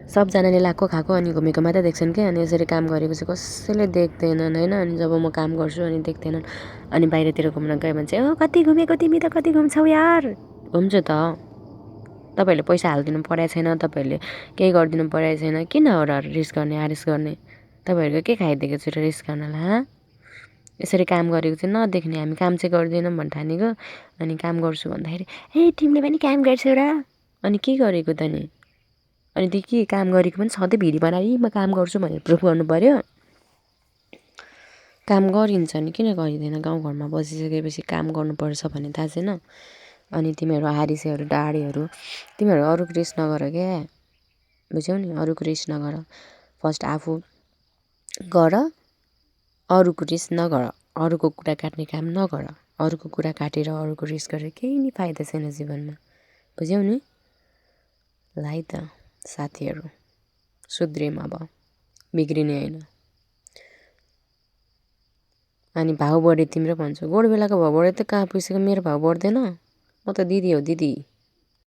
सबजनाले लाएको खाएको अनि घुमेको मात्रै देख्छन् क्या। अनि यसरी काम गरेपछि कसैले देख्दैनन् होइन। अनि जब म काम गर्छु अनि देख्दैनन्। अनि बाहिरतिर घुम्न गयो भने चाहिँ कति घुमेको तिमी त कति घुम्छौ यार। घुम्छु त, तपाईँहरूले पैसा हालिदिनु परेको छैन, तपाईँहरूले केही गरिदिनु परेको छैन, किन हो र रिस गर्ने आरिस गर्ने। तपाईँहरूको के खाइदिएको छु र रिस गर्नलाई। यसरी काम गरेको चाहिँ नदेख्ने, हामी काम चाहिँ गर्दैनौँ भन्ने ठानेको। अनि काम गर्छु भन्दाखेरि ए तिमीले पनि काम गर्छौ र, अनि के गरेको त नि। अनि त्यो के काम गरेको पनि सधैँ भिडियो बनाएर म काम गर्छु भनेर प्रुफ गर्नु पऱ्यो। काम गरिन्छ नि, किन गरिँदैन। गाउँघरमा बसिसकेपछि काम गर्नुपर्छ भन्ने थाहा छैन। अनि तिमीहरू हारिसेहरू डाडीहरू तिमीहरू अरूको रिस नगर क्या, बुझ्यौ नि। अरूको रिस नगर, फर्स्ट आफू गर, अरूको रिस नगर, अरूको कुरा काट्ने काम नगर। अरूको कुरा काटेर अरूको रिस गरेर केही नि फाइदा छैन जीवनमा, बुझ्यौ नि। लाई त साथीहरू सुध्रिम, अब बिग्रिने होइन। अनि भाउ बढे तिम्रो भन्छु, गोड बेलाको भाउ बढे त कहाँ पुगेको, मेरो भाउ बढ्दैन। म त दिदी हो दिदी।